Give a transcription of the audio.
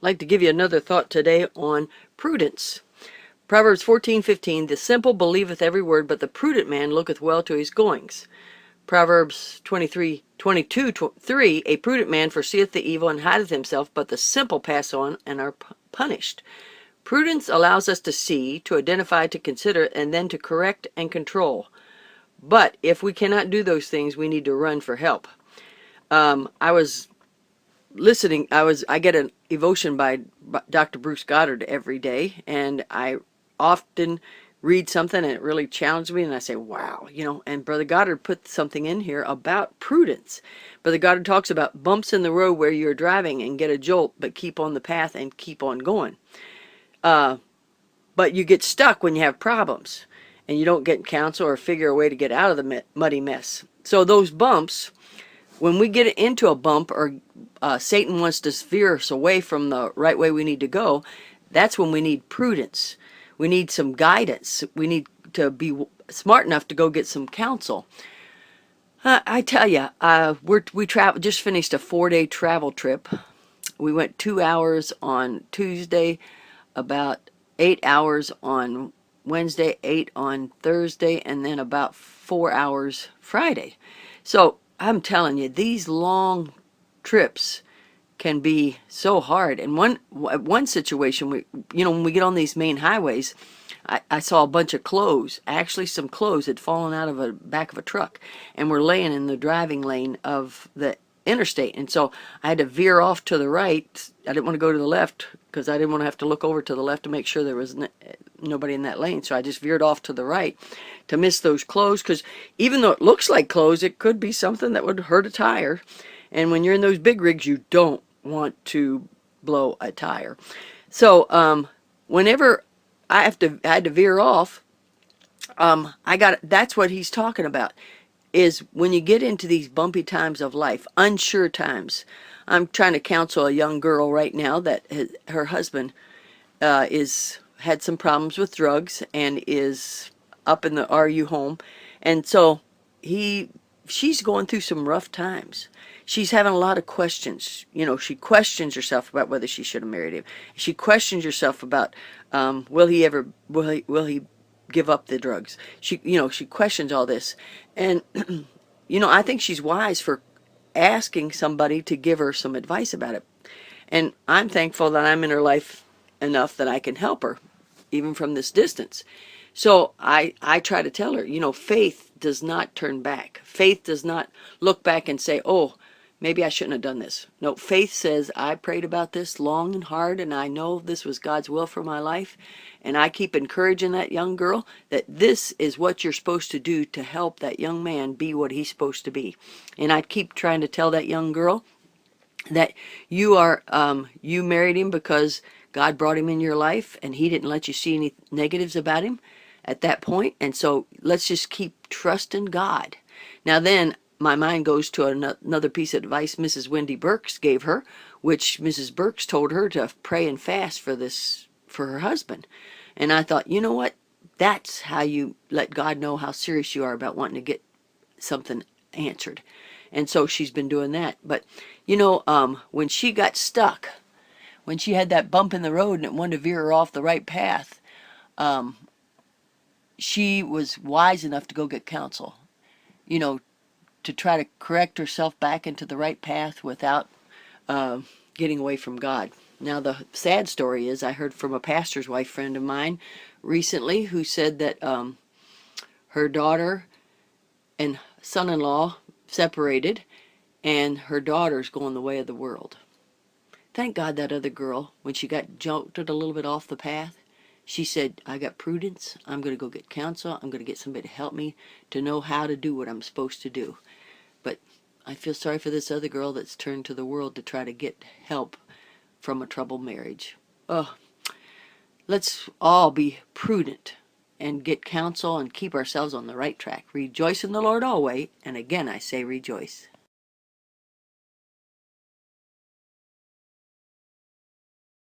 like to give you another thought today on prudence. Proverbs 14:15, the simple believeth every word, but the prudent man looketh well to his goings. Proverbs 23:22, 3, a prudent man foreseeth the evil and hideth himself, but the simple pass on and are punished. Prudence allows us to see, to identify, to consider, and then to correct and control. But if we cannot do those things, we need to run for help. I was listening. I get an devotion by Dr. Bruce Goddard every day, and I often read something and it really challenged me, and I say, wow, and Brother Goddard put something in here about prudence. Brother Goddard talks about bumps in the road where you're driving and get a jolt, but keep on the path and keep on going. But you get stuck when you have problems and you don't get counsel or figure a way to get out of the muddy mess. So those bumps, when we get into a bump or Satan wants to veer us away from the right way we need to go, that's when we need prudence. We need some guidance. We need to be smart enough to go get some counsel. I tell you, we just finished a 4-day travel trip. We went 2 hours on Tuesday, about 8 hours on Wednesday, 8 on Thursday, and then about 4 hours Friday. So I'm telling you, these long trips can be so hard. And one situation, when we get on these main highways, I saw a bunch of clothes. Actually, some clothes had fallen out of the back of a truck and were laying in the driving lane of the interstate. And so I had to veer off to the right. I didn't want to go to the left because I didn't want to have to look over to the left to make sure there was nobody in that lane. So I just veered off to the right to miss those clothes, because even though it looks like clothes, it could be something that would hurt a tire. And when you're in those big rigs, you don't want to blow a tire. So whenever I had to veer off, that's what he's talking about, is when you get into these bumpy times of life, unsure times. I'm trying to counsel a young girl right now that her husband had some problems with drugs and is up in the RU home, and so she's going through some rough times. She's having a lot of questions. She questions herself about whether she should have married him. She questions herself about will he give up the drugs. She questions all this, and I think she's wise for asking somebody to give her some advice about it. And I'm thankful that I'm in her life enough that I can help her, even from this distance. So I try to tell her, faith does not turn back. Faith does not look back and say, oh, maybe I shouldn't have done this. No, faith says, I prayed about this long and hard, and I know this was God's will for my life. And I keep encouraging that young girl that this is what you're supposed to do to help that young man be what he's supposed to be. And I keep trying to tell that young girl that you married him because God brought him in your life, and he didn't let you see any negatives about him at that point. And so let's just keep trusting God. Now then, my mind goes to another piece of advice Mrs. Wendy Burks gave her, which Mrs. Burks told her to pray and fast for her husband. And I thought, you know what? That's how you let God know how serious you are about wanting to get something answered. And so she's been doing that. But, when she got stuck, when she had that bump in the road and it wanted to veer her off the right path, she was wise enough to go get counsel, to try to correct herself back into the right path without getting away from God. Now, the sad story is I heard from a pastor's wife friend of mine recently who said that her daughter and son-in-law separated, and her daughter's going the way of the world. Thank God that other girl, when she got jolted a little bit off the path, she said, I got prudence. I'm going to go get counsel. I'm going to get somebody to help me to know how to do what I'm supposed to do. But I feel sorry for this other girl that's turned to the world to try to get help from a troubled marriage. Oh, let's all be prudent and get counsel and keep ourselves on the right track. Rejoice in the Lord always, and again I say rejoice.